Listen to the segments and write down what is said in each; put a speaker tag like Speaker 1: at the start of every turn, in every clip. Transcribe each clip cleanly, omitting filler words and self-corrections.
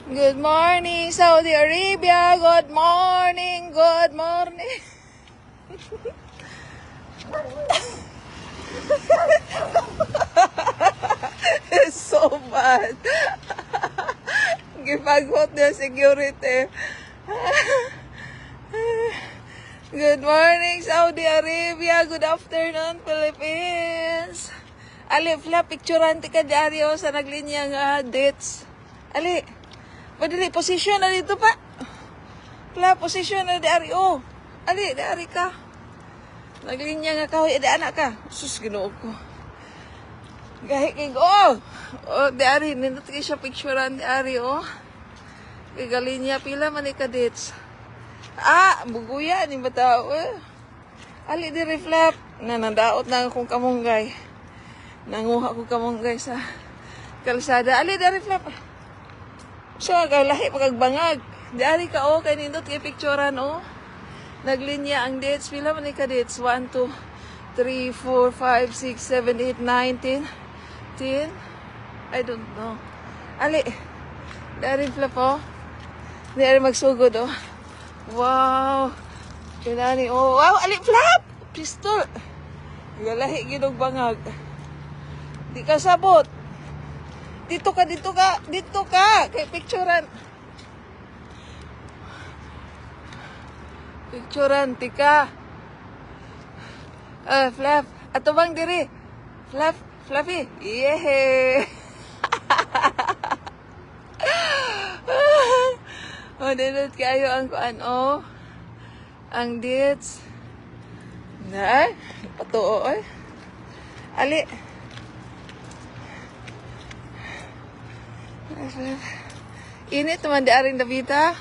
Speaker 1: Good morning, Saudi Arabia. Good morning. Good morning. It's so bad. Gipagot na security. Good morning, Saudi Arabia. Good afternoon, Philippines. Ali, Fla, picturean ti ka diaryo sa naglinya nga dates. Ali, madali, position na dito pa. Fla, position na diaryo. Ali, diari ka. Naglinya nga kahoy, anak ka. Sus, ginoo ko. Gahi kay go. Oh, diari, nindot kayo siya picturean diari, oh. Kay galinya, pila man ka dates. Ah, buguya, ni ba tao, eh. Ali, di reflect. Nanadaot na akong kamunggay. Nanguha ko kamunggay sa kalsada. Ali, di reflect. So, lahi pagagbangag. Diari ka, oh, kay nindot kayo picturean, oh. Naglinya ang dates. Pila man ka dates? 1, 2, 3, 4, 5, 6, 7, 8, 9, 10. 10? I don't know. Ali, dari flip, oh. Dari magsugod, oh. Wow. Kinani, oh. Wow, ali, flap! Pistol. Galahi, ginog bangag. Di ka sabot. Dito ka, dito ka. Dito ka. Kay picturean. Picturean, tika. Flap. Ato bang diri? Flap, Fluffy. Yehe. Oh, dinot kayo ang ano. Ang dates. Na, patuo, oy. Ali. Init naman di aring Davita.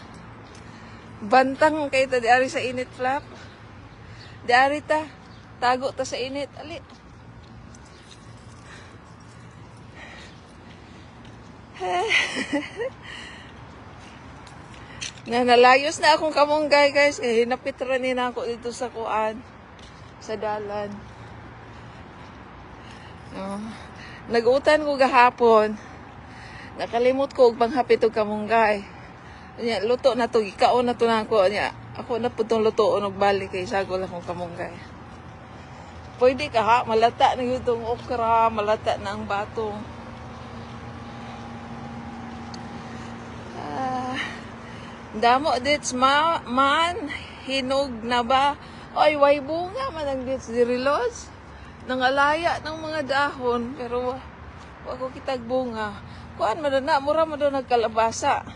Speaker 1: Bantang kayo ta di ari sa init, Flap. Di ari ta. Tago ta sa init. Ali. Nalayos na akong kamunggay, guys. Eh, hinapit-ranin ako dito sa kuan. Sa dalan. Nag-utan ko gahapon. Nakalimot ko og panghapit og kamunggay. Nya luto na to, ikaon na to nako nya. Ako na putong lutoon og balik kay sagol akong kamunggay. Pwede ka ha, malata na yung okra, malata na ang batong. Damo dits man, hinog na ba? Ay, way bunga man ang dits dirilos. Nangalaya ng mga dahon, pero wako kitag bunga. Kuan man na, mura man daw nagkalabasa.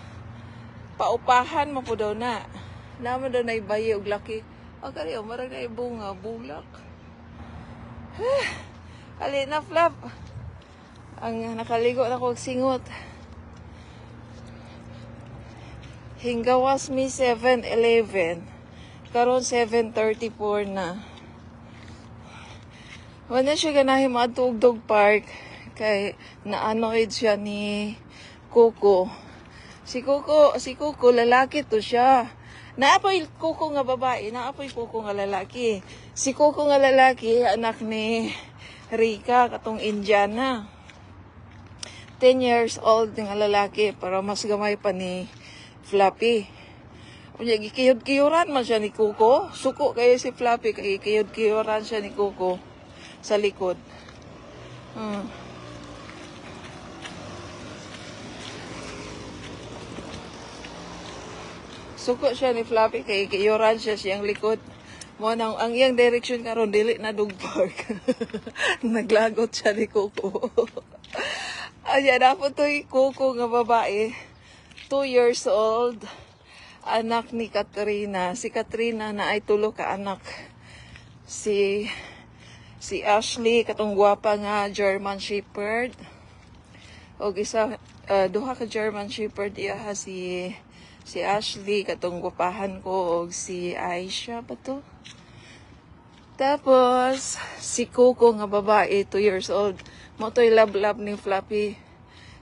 Speaker 1: Paupahan mo po daw na. Naman daw na ibayi og laki. Akari, mara na bunga, bulak. Ali na, Flap. Ang nakaligo na ko singot. Hinggawas mi 7-11. Karon 7:34 na. Wala siya ganahin maadto og dog park. Kay na-annoyed siya ni Coco. Si Coco, lalaki to siya. Naapoy Coco nga babae, naapoy Coco nga lalaki. Si Coco nga lalaki, anak ni Rika, katong Indiana. 10 years old nga lalaki, pero mas gamay pa ni Fluffy. Kunya, gikiyod-kiyoran man siya ni Coco. Suko kayo si Fluffy, kaya gikiyod-kiyoran siya ni Coco sa likod. Suko siya ni Fluffy, kaya gikiyod siya siyang likod. Mo nang ang iyang direction karon dili na dog park. Naglagot siya ni Coco. Ayan, dapat to'y Coco nga babae. 2 years old. Anak ni Katrina. Si Katrina na ay tulo ka anak. Si Ashley, katong gwapa nga German Shepherd. O isa, duha ka German Shepherd iya si Ashley, katong gwapahan ko, o si Aisha ba to? Tapos, si Coco nga babae, 2 years old. Mo to'y love ni Fluffy.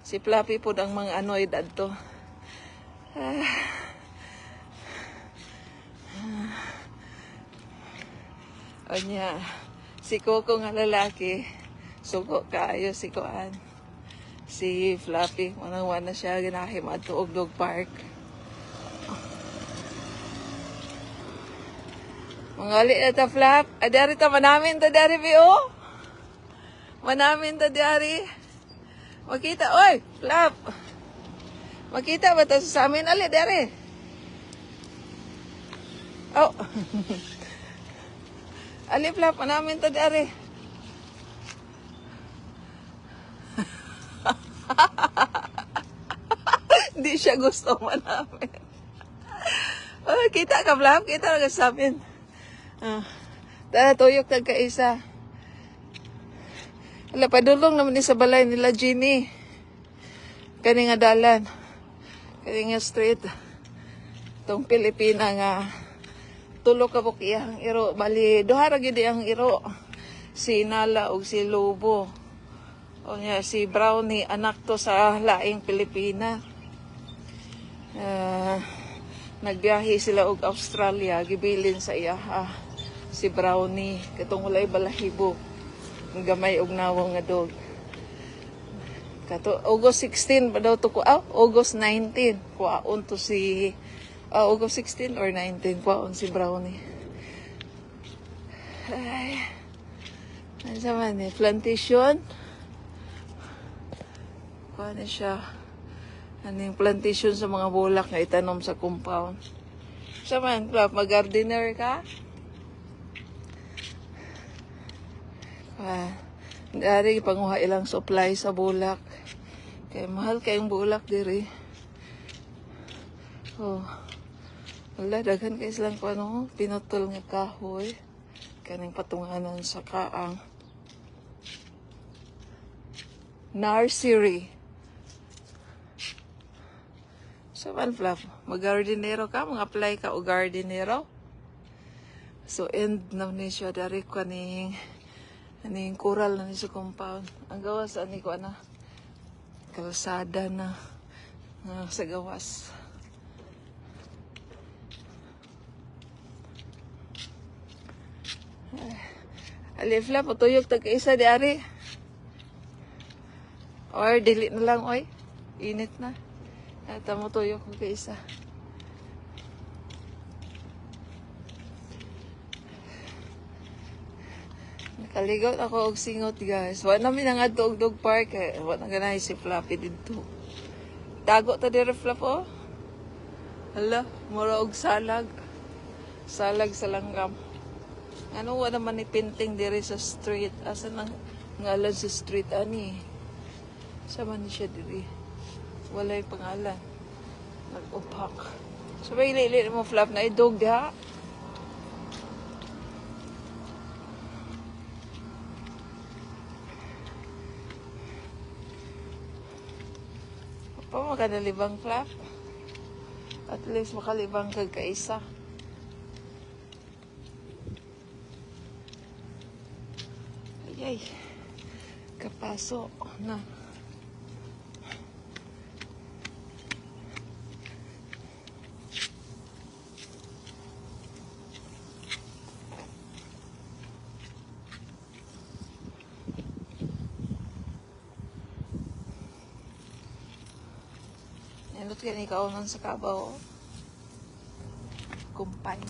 Speaker 1: Si Fluffy po ang mga edad to. Onya, si Coco nga lalaki, suko kaayo si Kuan. Si Fluffy, manangwa na siya, ginahim at tuog dog park. Mangali na ta, Flap. Adari ta, manamin ta, dari, Bio. Manamin ta, dari. Makita, oy, Flap. Makita ba ta sa amin? Ali, dari. Oh. Ali, Flap, manamin ta, dari. Hindi siya gusto manamin. Oh, kita ka, Flap. Kita na sa amin. Tara, tuyok tagkaisa. Wala, padulong naman ni sa balay nila, Ginny. Kani nga dalan. Kani nga street. Itong Pilipina nga. Tulo ka po kiyang iro. Bali, duhara gidi ang iro. Si Nala o si Lobo. O niya, si Brownie, anak to sa laing Pilipina. Nagbiyahe sila og Australia. Gibilin sa iya, si Brownie. Katong walay balahibo. Ang gamay og nawong nga dog. Kato, August 16 ba daw to ko? August 19. Kuwaon to si... August 16 or 19. Kuwaon si Brownie. Ay. Ano naman eh? Plantation. Kuwaon siya. Ano yung plantation sa mga bulak na itanom sa compound. Saman, mag-gardener ka? Dari panguha ilang supply sa bulak. Kaya mahal kayong bulak diri. Oh. Wala, daghan kayo silang pinutol nga kahoy. Kaning patunganan sa kaang. Nursery. So, Flap, mag-gardenero ka? Mag-apply ka o gardenero? So, end na ni siya dari ko aning kural na ni sa compound. Ang gawas, ani ko na kalsada na sa gawas. Alifla, patuyok tag-isa di ari. Or, dili na lang, oy. Init na. At mo tuyok ko kaisa. Nakaligot ako og singot, guys. Wa namin nga og dog park. Wa na ganay si Fluffy dito. Tago ta diri, Fluff, oh. Hala, mura og salag. Salag sa langgam. Ano wa naman ni pinting diri sa street. Asa nang ngalan sa street, ani? Sama ni siya diri. Walay pangalan. Nag-upak. Sabay ili mo, Fluff, na idog diha. Pa makanalibang, Fluff. At least makalibang kag kaisa. Ayay. Kapasok na. Nindot ka ni kaunan sa kabaw. Kumpay.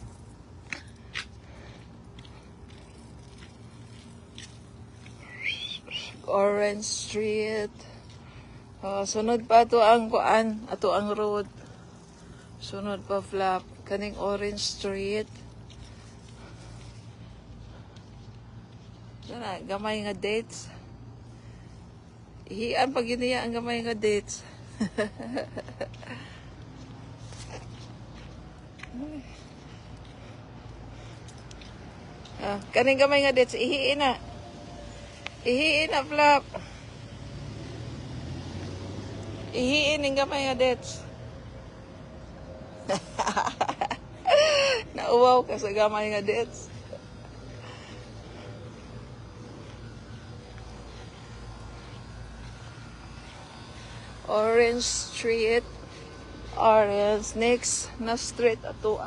Speaker 1: Orange Street. Sunod pa ato ang kuan, ato ang road. Sunod pa, Flap, kaning Orange Street. Sana, gamay nga dates. Ihian pag iniya ang gamay nga dates. Kaning gamay nga dates, ihiin na. Ihiin na, Flap. Ihiin ang gamay nga dates. Nauwaw ka sa gamay nga dates. Orange Street. Orange. Next na street ato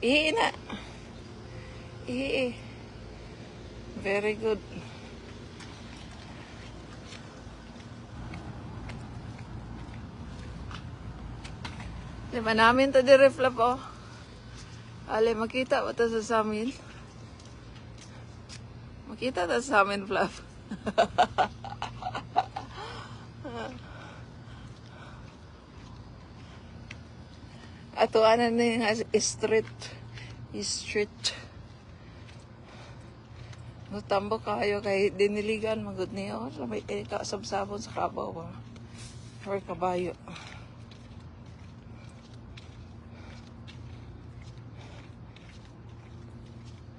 Speaker 1: Ihiin na. Eh, very good. Di ba namin to dire flap oh. Ale, makita ba to sa amin? Makita to sa amin flap. Ato ano na yung street. Street. Nutambo kayo kay diniligan magud niyo. Sa may kasabsabon sa kabaw ba. Or kabayo.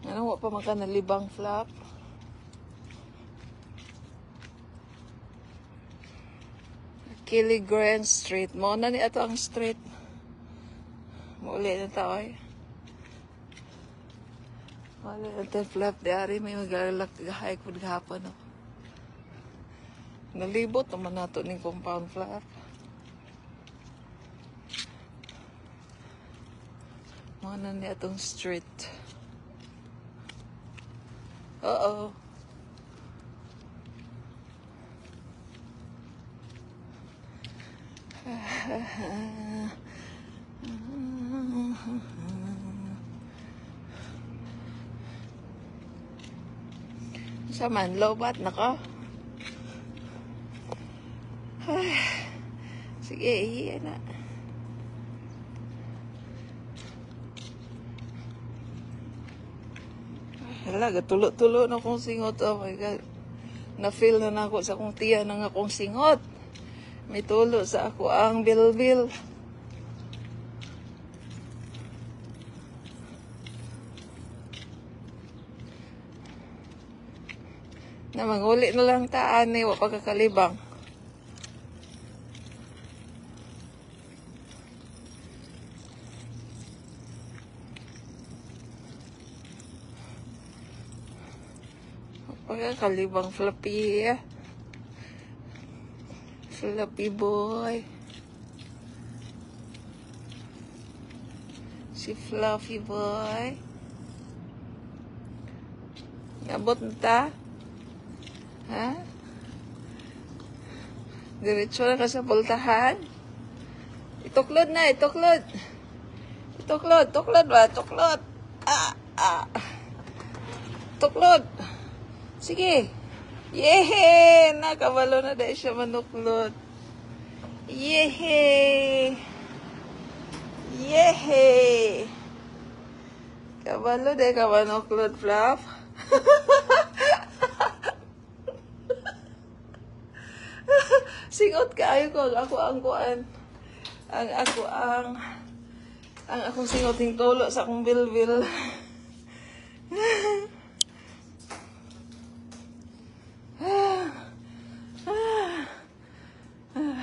Speaker 1: Ano wa pa maka nalibang flap. Kili Grand Street. Mo na ni ato ang street. Muli na tao ay. Muli na tayo flap. Diari may magalalak gahay ko gahapon. No? Nalibot naman nato ni compound flap. Mo na ni atong street. Uh-oh. Saman, lobat na ka. Sige, iyan na. Hala, tulo-tulo na akong singot. Oh my God. Na-feel na ako sa akong tiyan ng akong singot. May tulo sa ako ang bilbil. Na manguli na lang taan eh, wa pagkakalibang. Pagkakalibang Fluffy. Fluffy boy. Si Fluffy boy. Nabot na ta? Ha? Diretso na ka sa pultahan? Ituklod na, ituklod. Ituklod, tuklod ba? Tuklod. Tuklod. Sige. Yehe! Nakabalo na dahil siya manuklod. Yehe! Yehe! Kabalo dahil ka manuklod, Fluff. Singot kaayo ko. Ako ang kuan. Ang akong singoting tulo sa akong bilbil.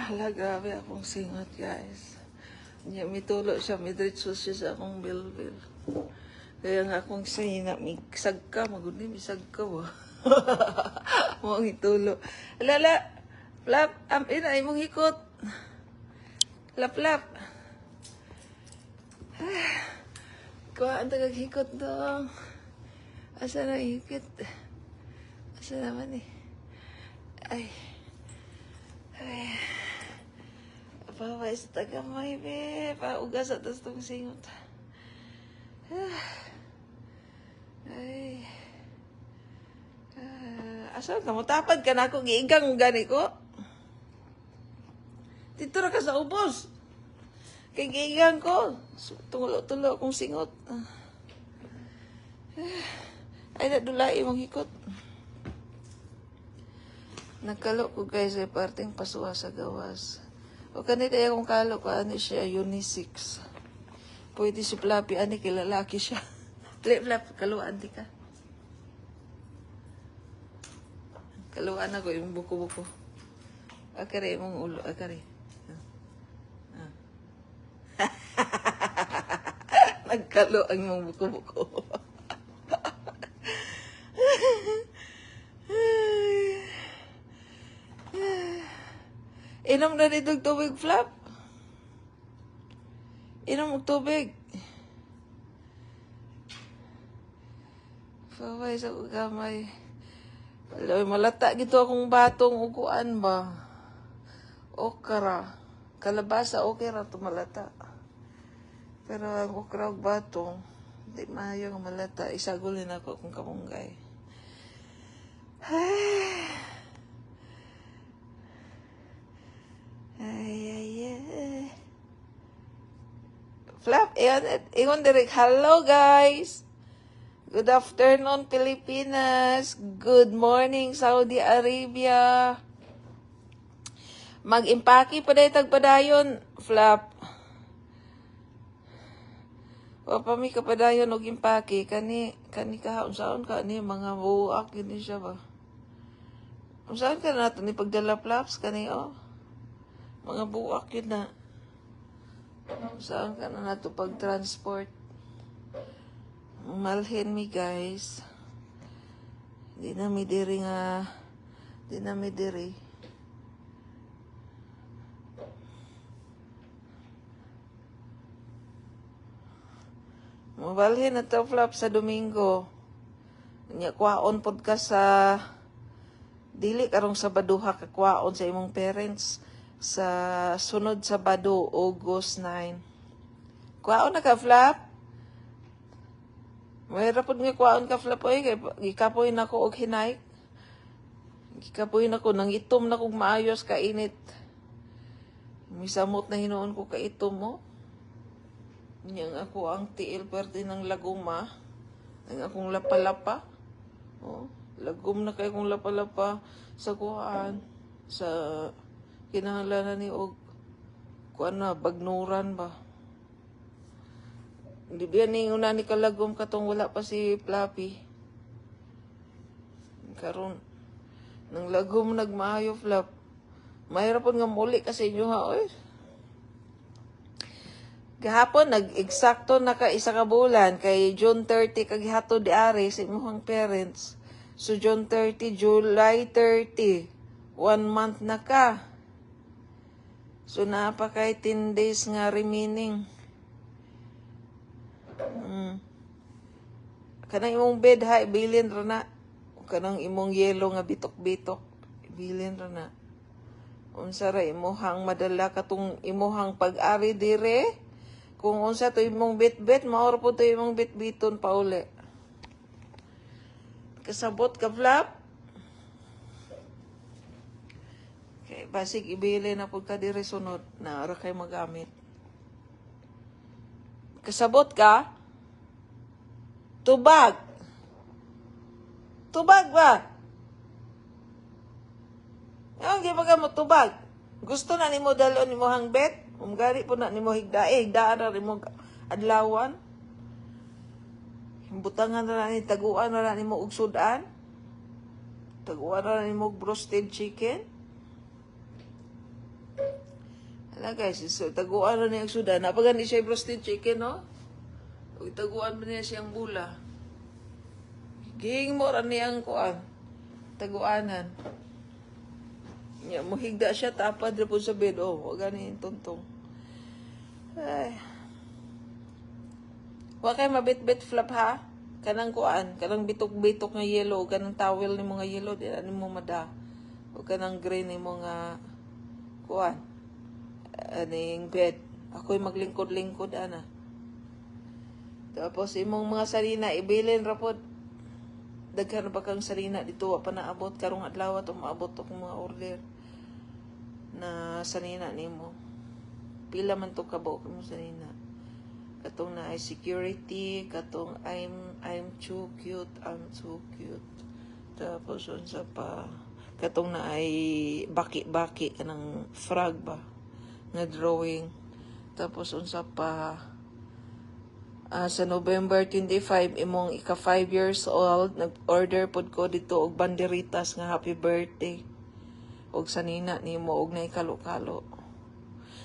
Speaker 1: Hala, grabe akong singot, guys. May tulo siya, may diretso siya sa akong bilbil. Kaya nga akong sinina, may sagka, maguni, may sagka ba? Mong itulo. Lala, Flap, ina, imong hikot. Lap. Kuha ang tagaghikot dong. Asa na hikot? Asa naman eh? Ay. Paway sa tagamay, be. Paugas at tas itong singot. Ay. Asa na mo? Tapad ka na ako. Giigang gani ko. Dito na ka sa ubos. Kay giigang ko. Tulo-tulo akong singot. Ay, nadulay mong hikot. Nagkalo ko guys ay parting pasuwa sa gawas. O kanita akong kalo ko, ano siya, unisex. Pwede si Fluffy, ano, kilalaki siya. Flap, kaluan di ka. Kaluan ako, yung buko-buko. Akari, mong ulo, akari. Nagkalo ang mong buko-buko. Inom na dito tubig, Flap. Inom og tubig. Paway sa gamay. Aloy, malata gito akong batong uguan ba? Okra. Kalabasa, okay ra to malata. Pero ang okra ug batong, di maayo nga malata. Isagulin ako kung kamunggay. Ay. Flap, ingon direk, hello guys! Good afternoon, Pilipinas! Good morning, Saudi Arabia! Mag-impaki pa dahi tagpadayon, Flap. O pa mi kapadayon og impaki, kani kahaon saon ka ni mga buak yun siya ba? Saan ka nato ni pagdala, Flaps, kani mga buak yun na. Saan ka na nato pag-transport? Malhin mi guys. Di na mi diri. Mabalhin na to, Flap, sa Domingo. Nya kwaon pod ka sa dili karong Sabaduha ka kwaon sa imong parents sa sunod Sabado, August 9. Kwaon na ka, Flap? Mayra pod nga kwaon ka, Flap, oy, kay gikapoy nako og hinay. Gikapoy nako nang itom na kog maayos ka init. Misamot na hinuon ko ka itom mo. Yang ako ang tiil perte ng laguma. Ang akong lapalapa. Lagom na kay kong lapalapa sa kuhaan. Sa kinahanglanan ni og kuan na bagnuran ba. Di ba ni una ni kalagom katong wala pa si Flappy. Karon nang lagom nagmaayo, Flap. Mahirap nga muli kasi inyo ha, oy. Gahapon, nag-eksakto na ka isa ka bulan kay June 30 kagihato di ari sa imong parents. So June 30, July 30, 1 month na ka. So naapa kay 10 days nga remaining. Kanang imong bed ha, ibilin ra na. Kanang imong yelo nga bitok-bitok, ibilin ra na. Unsa ra imuhang madala katong imuhang pag-ari dire? Kung unsa to imong bit-bit, maor po to imong bit-biton pa uli. Kasabot ka, Flap? Okay, basig ibili na po ka dire sunod na ara kay magamit. Kasabot ka? Tubag. Tubag ba? Yung gibaga mo tubag. Gusto na nimo dalon nimo hang bet? Gari po na nimo higdaan na nimo adlawan. Butangan na ni taguan na nimo og sudan. Taguan na nimo og roasted chicken. Ala guys, so taguan na ni og sudan. Napagani siya roasted chicken, no? Ug taguan man niya siyang bula. Ging mo ra niyang kuan. Taguanan. Nya mohigda siya tapad ra po sa bed, wa gani tuntong. Ay. Wa kay mabit-bit, Flap, ha? Kanang kuan, kanang bitok-bitok nga yellow, kanang towel ni mga yellow, di ani mo mada. O kanang green ni mga kuan. Aning bed. Ako'y maglingkod-lingkod ana. Tapos imong mga sarina ibilin ra pod. Daghan ba kang sarina dito wa pa naabot karong adlaw to maabot to mga order na sanina nimo. Pila man to kabaw mo sanina. Katong na ay security, katong I'm too cute, I'm too cute. Tapos unsa pa katong na ay baki-baki kanang frog ba nga drawing. Tapos unsa pa sa November 25 imong ika 5 years old nag-order pod ko dito og banderitas nga happy birthday og sanina nimo og nay kalo-kalo.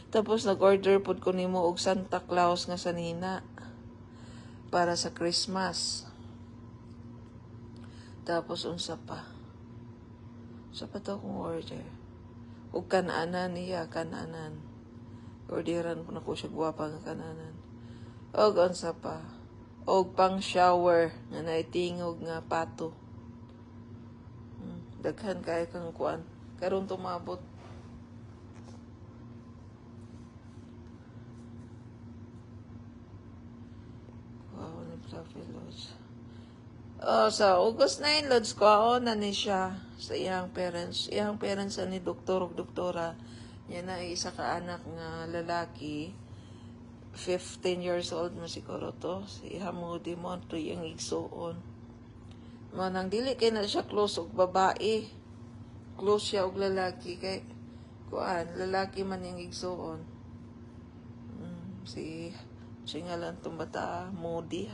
Speaker 1: Tapos nag-order pod ko nimo og Santa Claus nga sanina para sa Christmas. Tapos unsa pa? Sa pa to kong order. Og kananan niya, kananan. Orderan po na ko siya guwapa nga kananan. Og unsa pa? og pang shower nga naitingog nga pato. Daghan kay kang kuan karon tumabot. Wow, ni Fluffy Lods. Sa August 9, Lods, kuhaon na ni siya sa iyang parents. Iyang parents ni doktor ug doktora. Yan na isa ka anak nga lalaki. 15 years old mo siguro to. Si Hamudi mo to yung igsuon. Manang dili kay na siya close og babae. Close siya og lalaki kay kuan lalaki man yung igsuon. Si singalan tong bata Hamudi.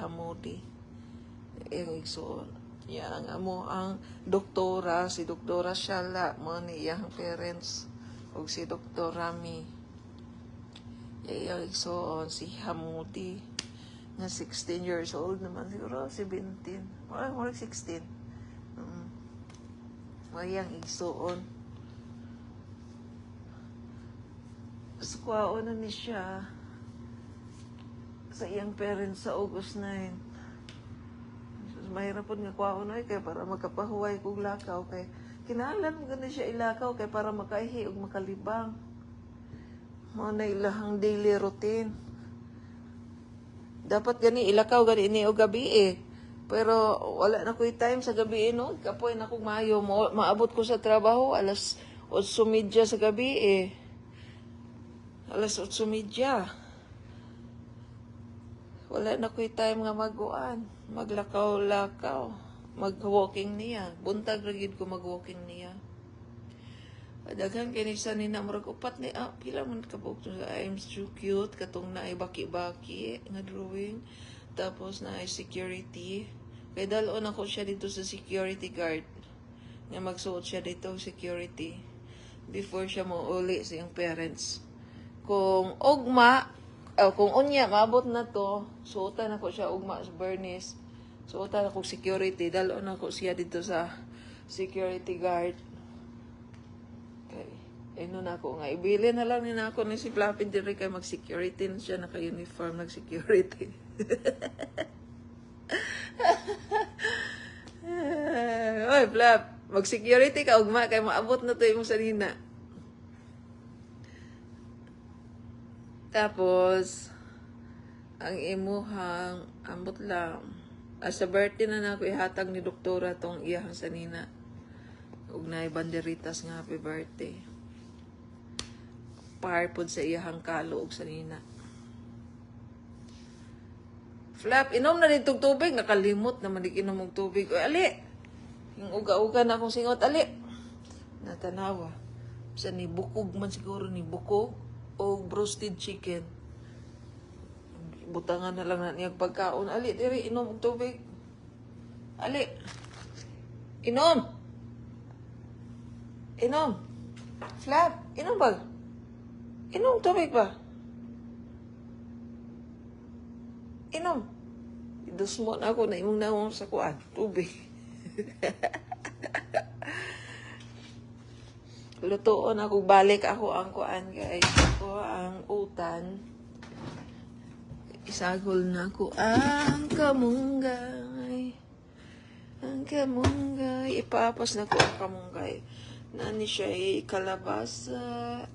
Speaker 1: Yung igsuon. Yang amo ang doktora, si Doktora Shala mo ni iyang parents ug si Dr. Rami. Yung igsuon si Hamudi nga 16 years old naman siguro, 17. Or 16. Mayang igsuon. Sukwaon na ni siya sa iyang parents sa August 9. Mahirap po nga kwaon ay kay para makapahuway kong lakaw kay kinahanglan mo gani siya ilakaw kay para makaihi ug makalibang. Mao na ilahang daily routine. Dapat gani ilakaw gani ini og gabi eh. Pero wala na ko'y time sa gabi no. Kapoy na kong maayo. Maabot ko sa trabaho alas 8:30 sa gabi eh. Alas 8:30. Wala na ko'y time nga maguan. Maglakaw-lakaw. Mag-walking niya. Buntag ragid ko mag-walking niya. Daghan kinisa ni na murag upat ni pila man kabog to sa I'm so cute katong na ay baki-baki nga drawing. Tapos na ay security. Kay dalon ako siya dito sa security guard. Nga magsuot siya dito security before siya mo uli sa iyang parents. Kung kung unya maabot na to, suotan ako siya ugma sa Bernice. Suotan ako security, dalon ako siya dito sa security guard. Okay. Ano na ako nga, ibili na lang nina ako ni si Fluffy diri kay mag-security na siya, naka-uniform, nag-security. Oy, Fluff, mag-security ka, ugma, kay maabot na to yung sanina. Tapos, ang imuhang, ambot lang, sa birthday na ako ihatag ni doktora tong iyahang sanina. Ug naay banderitas nga happy birthday. Parpod sa iyahang kalo ug sanina. Flap, inom na ditong tubig. Nakalimot naman di inom og tubig. Oy, ali! Yung uga-uga na akong singot, ali! Natanawa. Sa ni bukog man siguro, ni bukog o roasted chicken. Butangan na lang na niyang pagkaon. Ali, diri, inom og tubig. Ali! Inom! Inom! Flap, inom ba? Inom tubig ba? Inom. Idusmo na ako na imong naong sa kuan. Tubig. Lutoon ako, balik ako ang kuan guys. Ako ang utan. Isagol na ako ang kamunggay. Ang kamunggay. Ipapas na ko ang kamunggay. Nani siya'y kalabasa.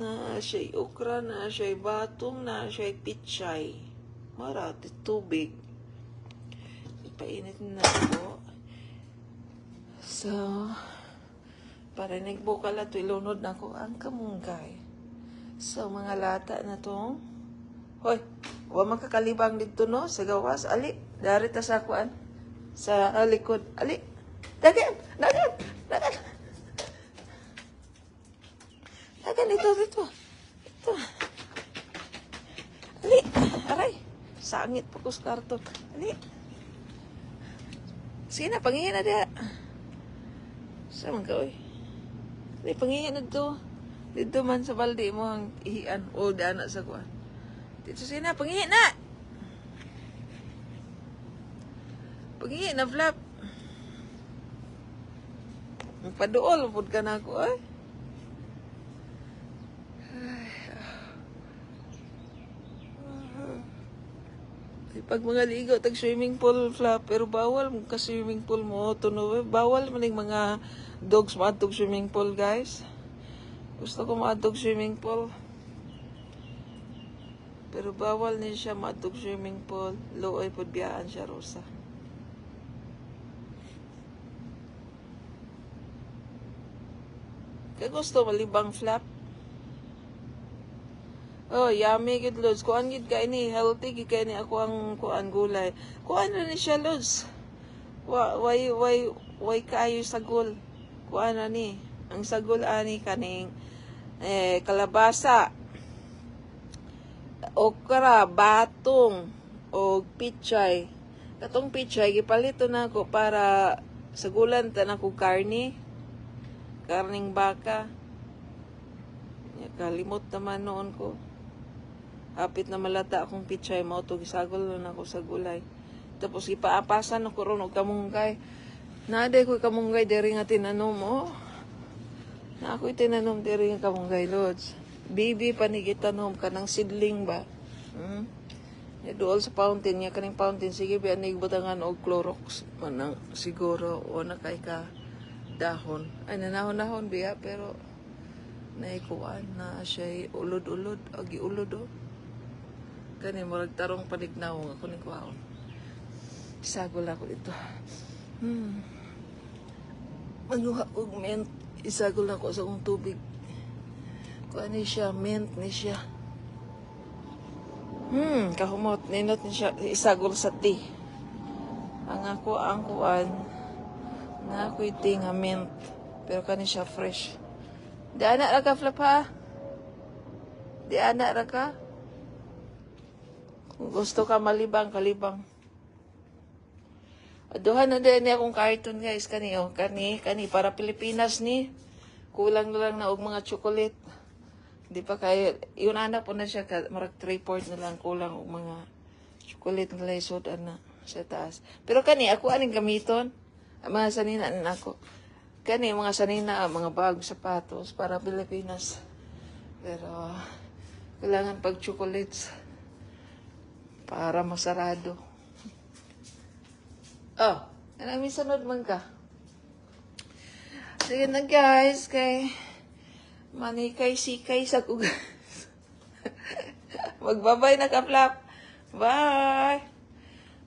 Speaker 1: Na siya'y okra. Na siya'y batong. Na siya'y pichay. Marati tubig. Ipainit na ako. So, parinig bukal at ilunod na ko ang kamunggay. So, mga lata na tong. Hoy, huwag makakalibang dito no, sa gawas. Ali, dari ta sa kuan. Sa likod. Ali, dagan, dagan, dagan. Dagan, dito. Ito. Ali, aray. Sangit po ko sa karton. Ali. Sige na, panghihin na diya. Saan man ka, oy? Ali, panghihin na dito. Dito man sa balde mo ang ihian. O, daan na sa kuan. Dito sige na, panghihin na! Panghihin na, Flap. Magpaduol, pud ka na ako, ay. Pag mga ligo, tag swimming pool flap, pero bawal mo ka swimming pool mo, tuno, bawal man yung mga dogs maadtog swimming pool, guys. Gusto ko maadtog swimming pool. Pero bawal niya siya maadtog swimming pool. Looy pod biyaan siya, Rosa. Kaya gusto malibang flap. Oh, yummy gid lods. Kuan gid kay ni healthy gid kay ni ako ang kuan gulay. Kuan na ni siya lods. Why kayo sagol. Kuan na ni. Ang sagol ani kaning kalabasa, okra, batong, o pichay. Katong pichay gipalito na ako para sagulan ta na ko karning baka. Kalimot naman noon ko. Hapit na malata akong pichay mo to gisagol na ako sa gulay. Tapos ipaapasan ako ron og kamunggay. Naaday ko kamunggay diri nga tinanom mo. Na ako'y tinanom diri nga kamunggay lods. Bibi panigitanom kanang sidling ba. Ya dool sa fountain niya kaning fountain sige biya nigbutangan og Clorox manang siguro o na kay ka dahon. Ay nanahon-nahon biya pero naikuan na siya ulod-ulod agi ulod o. Kani murag tarong panignaw ako ni kuhaon. Isagol ako dito. Manuha og mint. Isagol ako sa akong tubig. Kuan ni siya, mint ni siya. Kahumot. Ninot ni siya. Isagol sa tea. Ang ako ang kuan. Na ako'y tea nga mint. Pero kani siya fresh. Di anak ra ka, Flap, ha? Di anak ra ka? Kung gusto ka malibang, kalibang. Aduhan na din akong cartoon, guys. Kani, para Pilipinas ni. Kulang na lang na og mga chocolate. Di pa kayo, yun anak po na siya, marag 3/4 na lang kulang og mga chocolate na laysod, ana, sa taas. Pero kani, ako aning gamiton. Ang mga sanina na ako. Kani, mga sanina, mga bag, sapatos, para Pilipinas. Pero, kailangan pag chocolates. Para masarado. Oh, may sunod man ka. Sige na guys, kay manikay-sikay sa kugas. Magbabay na ka, Flap. Bye!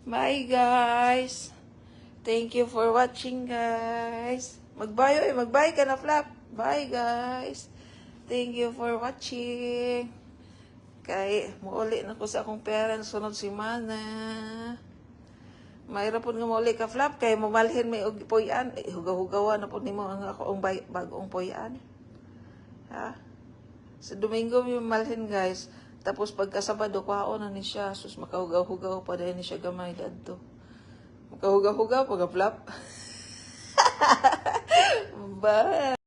Speaker 1: Bye guys! Thank you for watching guys. Magbay ka na, Flap. Bye guys! Thank you for watching. Kay, muuli na ko sa akong parents sunod si Mana. Mayra po nga muuli ka, Flap. Kay mamalhin may puyan. Hugaw-hugawa na po ni mo ang akong bagong puyan. Ha? Sa Domingo may mamalhin, guys. Tapos pagkasabado, kwaon na ni siya. Sus, makahugaw-hugaw pa dahil ni siya gamay dadto. Makahugaw-hugaw, pagka-Flap. Bye!